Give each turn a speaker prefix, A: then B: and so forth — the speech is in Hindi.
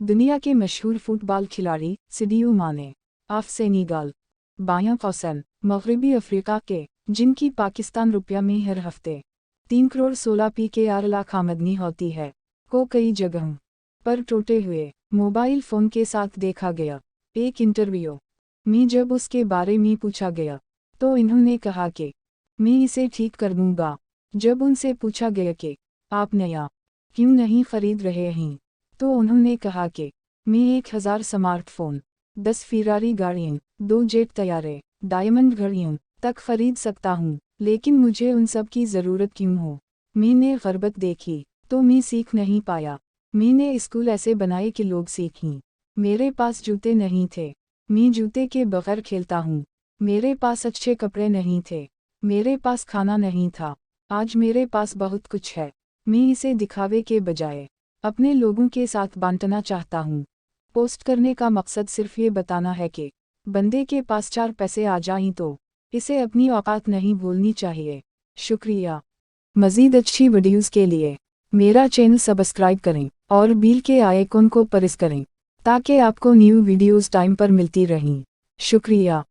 A: दुनिया के मशहूर फुटबॉल खिलाड़ी सिडियो माने ऑफ सेनेगल, बायां कौसन मगरबी अफ्रीका के, जिनकी पाकिस्तान रुपया में हर हफ्ते 3 करोड़ 16 PKR लाख आमदनी होती है, को कई जगहों पर टूटे हुए मोबाइल फ़ोन के साथ देखा गया। एक इंटरव्यू में जब उसके बारे में पूछा गया तो इन्होंने कहा कि मैं इसे ठीक कर दूंगा। जब उनसे पूछा गया कि आप नया क्यों नहीं खरीद रहे हैं, तो उन्होंने कहा कि मैं 1000 स्मार्टफोन, 10 फेरारी गाड़ियाँ, 2 जेट तैयारे, डायमंड घड़ियों तक खरीद सकता हूँ, लेकिन मुझे उन सब की ज़रूरत क्यों हो। मैंने ग़रबत देखी तो मैं सीख नहीं पाया। मैंने स्कूल ऐसे बनाए कि लोग सीखें। मेरे पास जूते नहीं थे, मैं जूते के बगैर खेलता हूँ। मेरे पास अच्छे कपड़े नहीं थे, मेरे पास खाना नहीं था। आज मेरे पास बहुत कुछ है, मैं इसे दिखावे के बजाय अपने लोगों के साथ बांटना चाहता हूँ। पोस्ट करने का मकसद सिर्फ ये बताना है कि बंदे के पास 4 पैसे आ जाएं तो इसे अपनी औकात नहीं भूलनी चाहिए। शुक्रिया। मज़ीद अच्छी वीडियोज़ के लिए मेरा चैनल सब्सक्राइब करें और बेल के आइकन को प्रेस करें ताकि आपको न्यू वीडियोज़ टाइम पर मिलती रहें। शुक्रिया।